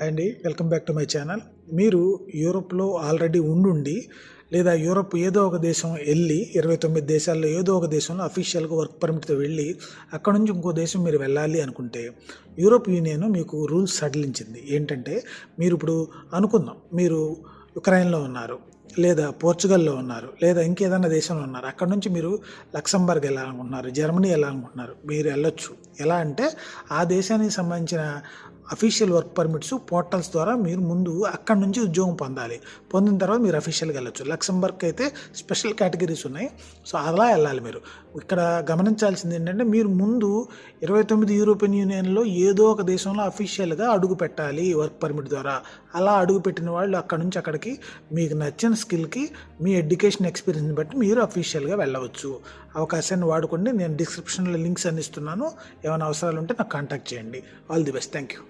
అండి welcome back to my channel. మీరు యూరోప్లో ఆల్రెడీ ఉండి లేదా యూరోప్ ఏదో ఒక దేశం వెళ్ళి 29 దేశాల్లో ఏదో ఒక దేశంలో అఫీషియల్గా వర్క్ పర్మిట్తో వెళ్ళి అక్కడ నుంచి ఇంకో దేశం మీరు వెళ్ళాలి అనుకుంటే యూరోప్ యూనియన్ మీకు రూల్స్ సడలించింది. ఏంటంటే మీరు ఇప్పుడు అనుకుందాం, మీరు యుక్రెయిన్లో ఉన్నారు, లేదా పోర్చుగల్లో ఉన్నారు, లేదా ఇంకేదైనా దేశంలో ఉన్నారు. అక్కడ నుంచి మీరు లక్సంబర్గ్ వెళ్ళాలనుకుంటున్నారు, జర్మనీ వెళ్ళాలనుకుంటున్నారు. మీరు వెళ్ళొచ్చు. ఎలా అంటే ఆ దేశానికి సంబంధించిన అఫీషియల్ వర్క్ పర్మిట్స్ పోర్టల్స్ ద్వారా మీరు ముందు అక్కడ నుంచి ఉద్యోగం పొందాలి. పొందిన తర్వాత మీరు అఫీషియల్గా వెళ్ళొచ్చు. లక్సంబర్గ్ అయితే స్పెషల్ కేటగిరీస్ ఉన్నాయి. సో అలా వెళ్ళాలి. మీరు ఇక్కడ గమనించాల్సింది ఏంటంటే మీరు ముందు 29 యూరోపియన్ యూనియన్లో ఏదో ఒక దేశంలో అఫీషియల్గా అడుగు పెట్టాలి వర్క్ పర్మిట్ ద్వారా. అలా అడుగు పెట్టిన వాళ్ళు అక్కడ నుంచి అక్కడికి మీకు నచ్చిన స్కిల్కి మీ ఎడ్యుకేషన్ ఎక్స్పీరియన్స్ని బట్టి మీరు అఫీషియల్గా వెళ్ళవచ్చు. అవకాశాన్ని వాడుకోండి. నేను డిస్క్రిప్షన్లో లింక్స్ అందిస్తున్నాను. ఏమైనా అవసరాలు ఉంటే నాకు కాంటాక్ట్ చేయండి. All the best. Thank you.